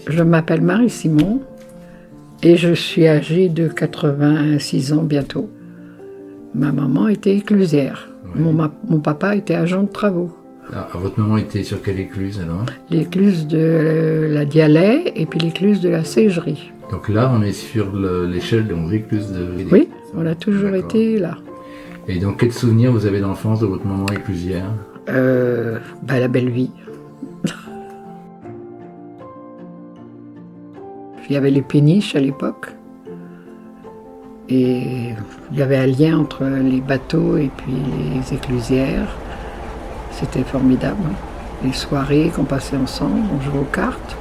Je m'appelle Marie-Simon et je suis âgée de 86 ans bientôt. Ma maman était éclusière. Ouais. Mon papa était agent de travaux. Alors, votre maman était sur quelle écluse alors? L'écluse de la Dialet et puis l'écluse de la Ségerie. Donc là, on est sur l'échelle de l'écluse de... Oui, on a toujours D'accord. été là. Et donc, quel souvenir vous avez d'enfance de votre maman éclusière? La belle vie. Il y avait les péniches à l'époque. Et il y avait un lien entre les bateaux et puis les éclusières. C'était formidable. Les soirées qu'on passait ensemble, on jouait aux cartes,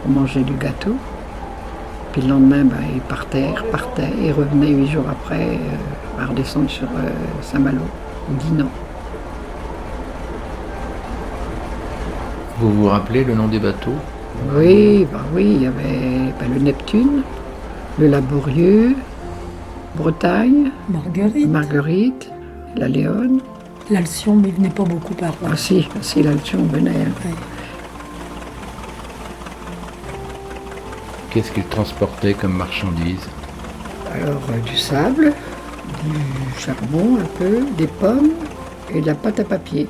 on mangeait du gâteau. Puis le lendemain, ils partaient et revenaient 8 jours après à redescendre sur Saint-Malo, ou Dinan. Vous vous rappelez le nom des bateaux? Oui, il y avait le Neptune, le Laborieux, Bretagne, Marguerite, la Léone. L'Alcyon, mais il venait pas beaucoup par là. Ah si, l'Alcyon venait. Ouais. Qu'est-ce qu'ils transportaient comme marchandises? Alors du sable, du charbon un peu, des pommes et de la pâte à papier.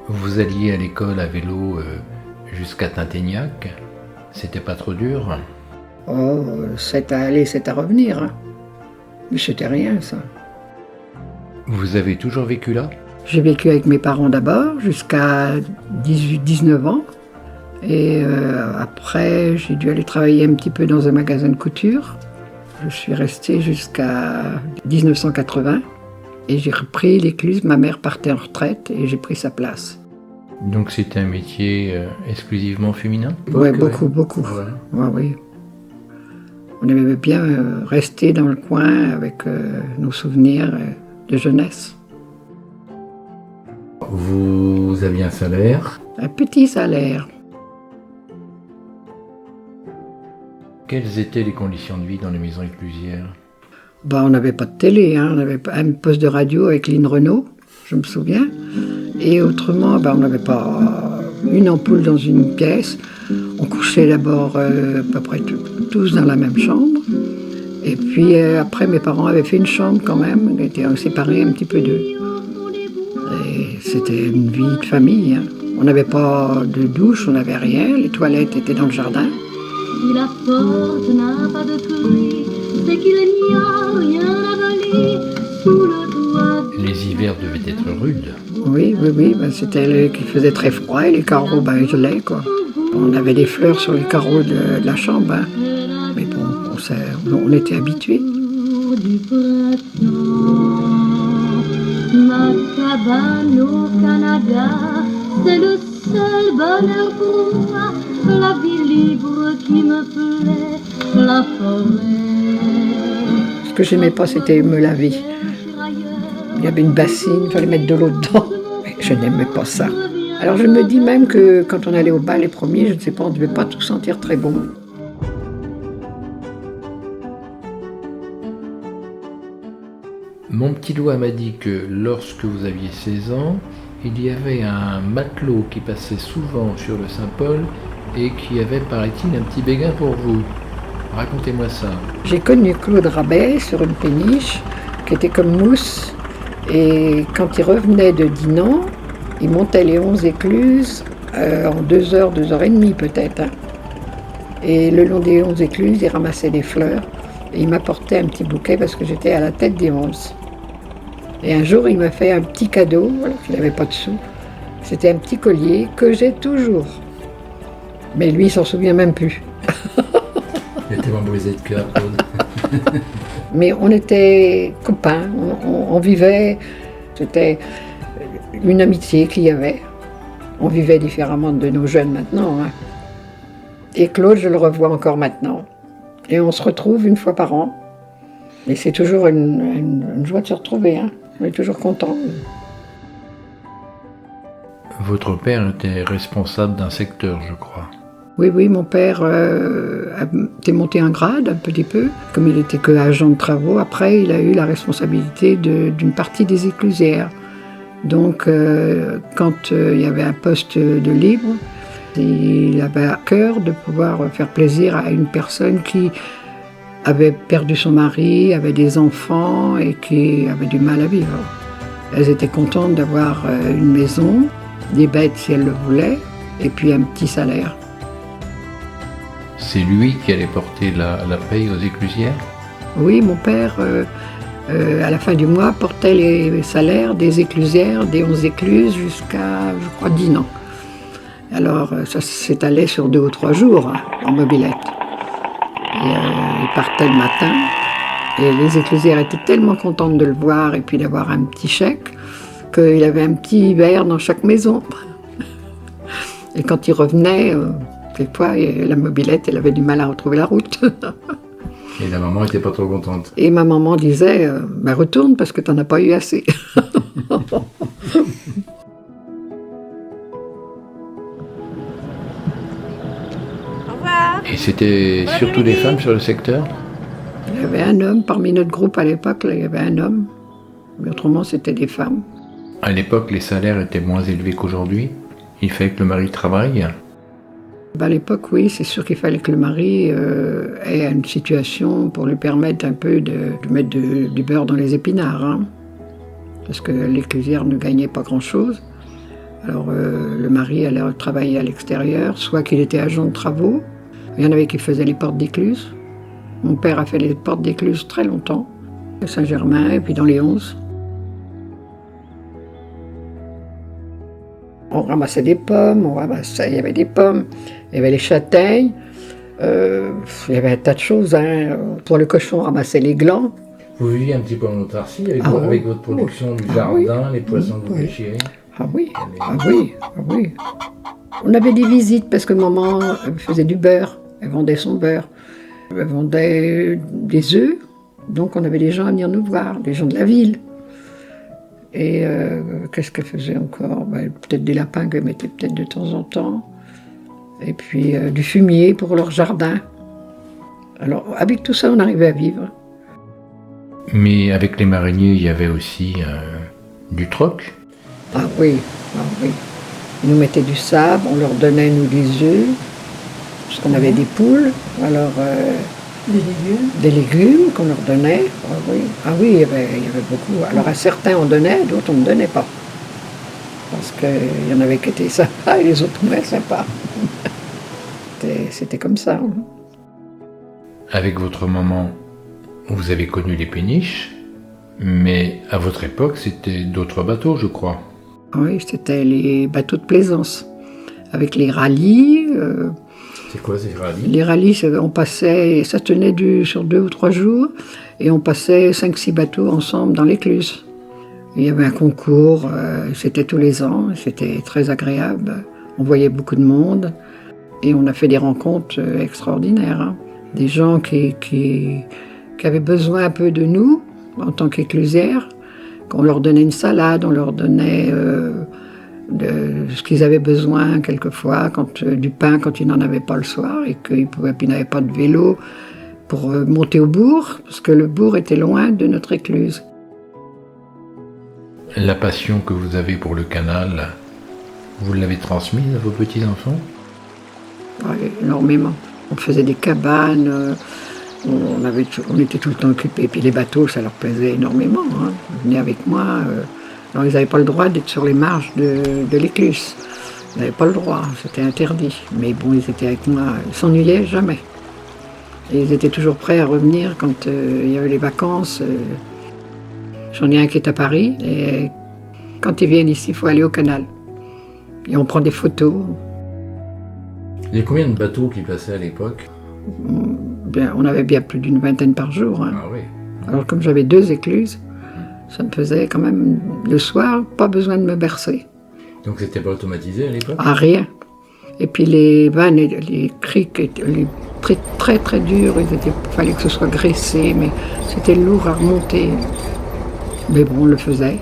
Vous alliez à l'école à vélo jusqu'à Tinténiac? C'était pas trop dur? Oh, c'est à aller, c'est à revenir. Hein. Mais c'était rien ça. Vous avez toujours vécu là? J'ai vécu avec mes parents d'abord jusqu'à 18-19 ans. Et après, j'ai dû aller travailler un petit peu dans un magasin de couture. Je suis restée jusqu'à 1980. Et j'ai repris l'écluse. Ma mère partait en retraite et j'ai pris sa place. Donc c'était un métier exclusivement féminin? Oui, beaucoup. Ouais. Ouais, oui. On aimait bien rester dans le coin avec nos souvenirs de jeunesse. Vous aviez un salaire? Un petit salaire. Quelles étaient les conditions de vie dans les maisons éclusières? On n'avait pas de télé, hein. On avait un poste de radio avec Lynn Renault, je me souviens. Et autrement, on n'avait pas une ampoule dans une pièce. On couchait d'abord à peu près tous dans la même chambre. Et puis après, mes parents avaient fait une chambre quand même. On était séparés un petit peu d'eux. Et c'était une vie de famille. Hein. On n'avait pas de douche, on n'avait rien. Les toilettes étaient dans le jardin. Si la porte n'a pas de clé, c'est qu'il n'y a rien à voler sous le toit. Les hivers devaient être rudes. Oui, c'était qu'il faisait très froid et les carreaux gelaient, quoi. On avait des fleurs sur les carreaux de la chambre, hein. Mais bon, on était habitués. Du printemps, ma cabane au Canada, c'est le seul bonheur pour moi. La vie libre qui me plaît, la forêt. Ce que j'aimais pas, c'était me laver. Il y avait une bassine, il fallait mettre de l'eau dedans. Mais je n'aimais pas ça. Alors je me dis même que quand on allait au bal les premiers, je ne sais pas, on ne devait pas tout sentir très bon. Mon petit doigt m'a dit que lorsque vous aviez 16 ans, il y avait un matelot qui passait souvent sur le Saint-Paul et qui avait, paraît-il, un petit béguin pour vous. Racontez-moi ça. J'ai connu Claude Rabet sur une péniche qui était comme mousse. Et quand il revenait de Dinan, il montait les 11 écluses en 2 heures, 2 heures et demie peut-être. Hein. Et le long des 11 écluses, il ramassait des fleurs. Et il m'apportait un petit bouquet parce que j'étais à la tête des 11. Et un jour, il m'a fait un petit cadeau, voilà, il n'avait pas de sous. C'était un petit collier que j'ai toujours. Mais lui, il s'en souvient même plus. Il était tellement brisé de cœur, Claude. Mais on était copains, on vivait, c'était une amitié qu'il y avait. On vivait différemment de nos jeunes maintenant. Hein. Et Claude, je le revois encore maintenant. Et on se retrouve une fois par an. Et c'est toujours une joie de se retrouver. Hein. On est toujours contents. Votre père était responsable d'un secteur, je crois. Oui, mon père était monté un grade un petit peu. Comme il était que agent de travaux, après il a eu la responsabilité d'une partie des éclusières. Donc quand il y avait un poste de libre, Il avait à cœur de pouvoir faire plaisir à une personne qui avait perdu son mari, avait des enfants et qui avait du mal à vivre. Elles étaient contentes d'avoir une maison, des bêtes si elles le voulaient, et puis un petit salaire. C'est lui qui allait porter la paye aux éclusières? Oui, mon père, à la fin du mois, portait les salaires des éclusières, des 11 écluses, jusqu'à, je crois, Dinan. Alors, ça s'étalait sur 2 ou 3 jours, hein, en mobilette. Et, il partait le matin, et les éclusières étaient tellement contentes de le voir et puis d'avoir un petit chèque, qu'il avait un petit verre dans chaque maison. Et quand il revenait, quelquefois, la mobilette, elle avait du mal à retrouver la route. Et la maman n'était pas trop contente. Et ma maman disait, retourne parce que tu n'en as pas eu assez. Et c'était surtout des femmes sur le secteur? Il y avait un homme, parmi notre groupe à l'époque, là, il y avait un homme. Mais autrement, c'était des femmes. À l'époque, les salaires étaient moins élevés qu'aujourd'hui. Il fallait que le mari travaille. À l'époque, oui, c'est sûr qu'il fallait que le mari ait une situation pour lui permettre un peu de mettre du beurre dans les épinards. Hein. Parce que l'éclusière ne gagnait pas grand-chose. Alors le mari allait travailler à l'extérieur, soit qu'il était agent de travaux. Il y en avait qui faisaient les portes d'écluse. Mon père a fait les portes d'écluse très longtemps, à Saint-Germain et puis dans les 11. On ramassait des pommes, il y avait des pommes, il y avait les châtaignes, il y avait un tas de choses. Hein. Pour le cochon, on ramassait les glands. Vous viviez un petit peu en autarcie avec votre production du jardin, les poissons que vous pêchiez. Ah oui. On avait des visites parce que maman faisait du beurre, elle vendait son beurre. Elle vendait des œufs, donc on avait des gens à venir nous voir, des gens de la ville. Et qu'est-ce qu'elle faisait encore? Peut-être des lapins qu'elle mettait peut-être de temps en temps. Et puis du fumier pour leur jardin. Alors avec tout ça, on arrivait à vivre. Mais avec les mariniers, il y avait aussi du troc? Ah oui. Ils nous mettaient du sable, on leur donnait, nous, des œufs, parce qu'on avait des poules. Alors, des légumes qu'on leur donnait. Ah oui, il y avait beaucoup. Alors à certains on donnait, d'autres on ne donnait pas. Parce qu'il y en avait qui étaient sympas et les autres moins sympas. C'était comme ça. Hein. Avec votre maman, vous avez connu les péniches, mais à votre époque, c'était d'autres bateaux, je crois. Oui, c'était les bateaux de plaisance. Avec les rallyes. C'est quoi ces rallyes? Les rallyes, on passait, ça tenait sur 2 ou 3 jours, et on passait 5-6 bateaux ensemble dans l'écluse. Il y avait un concours, c'était tous les ans, c'était très agréable. On voyait beaucoup de monde, et on a fait des rencontres extraordinaires. Hein. Des gens qui avaient besoin un peu de nous, en tant qu'éclusières, qu'on leur donnait une salade, on leur donnait de ce qu'ils avaient besoin quelquefois, du pain quand ils n'en avaient pas le soir et qu'ils n'avaient pas de vélo pour monter au bourg, parce que le bourg était loin de notre écluse. La passion que vous avez pour le canal, vous l'avez transmise à vos petits-enfants? Oui, énormément. On faisait des cabanes, on était tout le temps occupés. Puis les bateaux, ça leur plaisait énormément. Hein. Ils venaient avec moi. Alors ils n'avaient pas le droit d'être sur les marges de l'écluse. Ils n'avaient pas le droit, c'était interdit. Mais bon, ils étaient avec moi, ils ne s'ennuyaient jamais. Et ils étaient toujours prêts à revenir quand il y avait les vacances. J'en ai un qui est à Paris, et quand ils viennent ici, il faut aller au canal. Et on prend des photos. Il y a combien de bateaux qui passaient à l'époque? On avait bien plus d'une vingtaine par jour. Hein. Ah oui. Alors comme j'avais 2 écluses, ça me faisait quand même, le soir, pas besoin de me bercer. Donc c'était pas automatisé à l'époque? Ah, rien. Et puis les vannes, les criques étaient très très durs, il fallait que ce soit graissé, mais c'était lourd à remonter. Mais bon, on le faisait.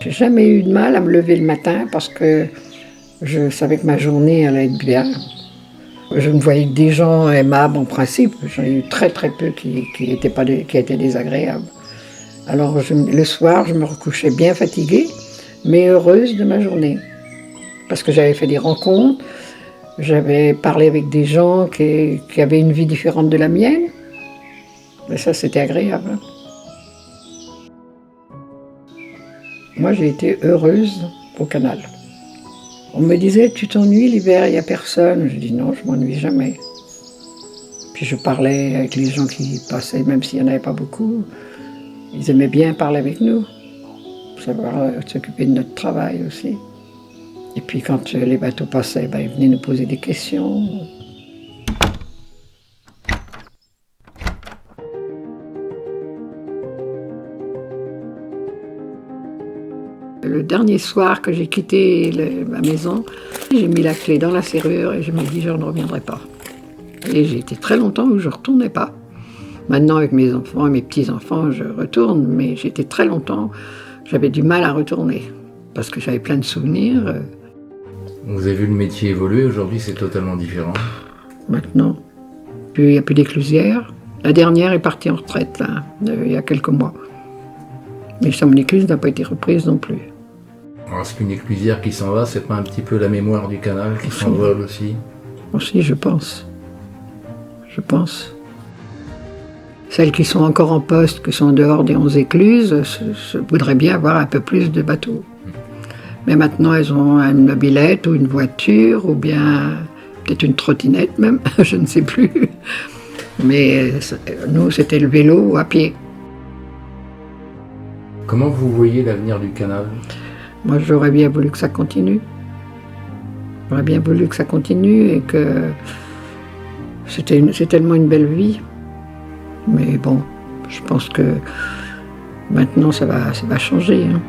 J'ai jamais eu de mal à me lever le matin parce que je savais que ma journée allait être bien. Je ne voyais que des gens aimables en principe. J'en ai eu très très peu qui étaient désagréables. Alors le soir, je me recouchais bien fatiguée, mais heureuse de ma journée. Parce que j'avais fait des rencontres, j'avais parlé avec des gens qui avaient une vie différente de la mienne. Et ça, c'était agréable. Moi, j'ai été heureuse au canal. On me disait, tu t'ennuies l'hiver, il n'y a personne. Je dis non, je m'ennuie jamais. Puis je parlais avec les gens qui passaient, même s'il n'y en avait pas beaucoup. Ils aimaient bien parler avec nous, savoir s'occuper de notre travail aussi. Et puis quand les bateaux passaient, ils venaient nous poser des questions. Le dernier soir que j'ai quitté ma maison, j'ai mis la clé dans la serrure et je me dis je ne reviendrai pas. Et j'ai été très longtemps où je ne retournais pas. Maintenant avec mes enfants et mes petits-enfants, je retourne, mais j'étais très longtemps, j'avais du mal à retourner parce que j'avais plein de souvenirs. Vous avez vu le métier évoluer, aujourd'hui c'est totalement différent. Maintenant, puis il n'y a plus d'éclusière. La dernière est partie en retraite là, il y a quelques mois. Mais mon écluse n'a pas été reprise non plus. Alors, est-ce qu'une éclusière qui s'en va, c'est pas un petit peu la mémoire du canal qui s'envole aussi? Aussi, je pense. Je pense. Celles qui sont encore en poste, qui sont en dehors des 11 écluses, voudraient bien avoir un peu plus de bateaux. Mais maintenant, elles ont une mobilette ou une voiture, ou bien peut-être une trottinette même, je ne sais plus. Mais nous, c'était le vélo ou à pied. Comment vous voyez l'avenir du canal? Moi, j'aurais bien voulu que ça continue. J'aurais bien voulu que ça continue et que c'est tellement une belle vie. Mais bon, je pense que maintenant, ça va changer. Hein.